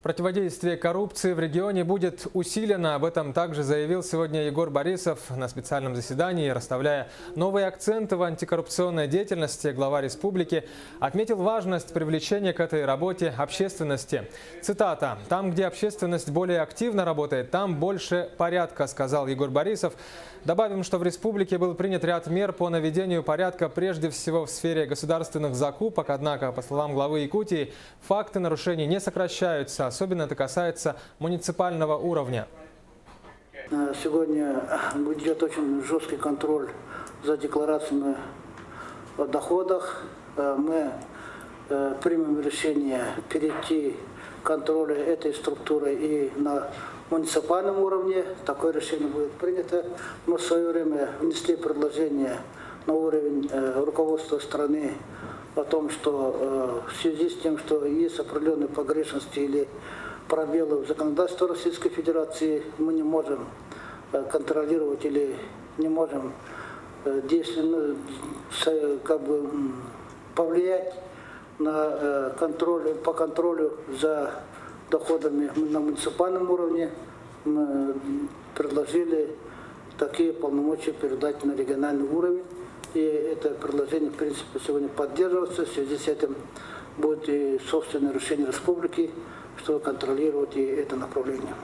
Противодействие коррупции в регионе будет усилено. Об этом также заявил сегодня Егор Борисов на специальном заседании. Расставляя новые акценты в антикоррупционной деятельности, глава республики отметил важность привлечения к этой работе общественности. Цитата: «Там, где общественность более активно работает, там больше порядка», сказал Егор Борисов. Добавим, что в республике был принят ряд мер по наведению порядка прежде всего в сфере государственных закупок. Однако, по словам главы Якутии, факты нарушений не сокращаются. Особенно это касается муниципального уровня. Сегодня идет очень жесткий контроль за декларациями о доходах. Мы примем решение перейти к контролю этой структуры и на муниципальном уровне. Такое решение будет принято. Мы в свое время внесли предложение на уровень руководства страны о том, что в связи с тем, что есть определенные погрешности или пробелы в законодательстве Российской Федерации, мы не можем контролировать или не можем повлиять на по контролю за доходами на муниципальном уровне. Мы предложили такие полномочия передать на региональный уровень. И это предложение, в принципе, сегодня поддерживается. В связи с этим будет и собственное решение республики, чтобы контролировать и это направление.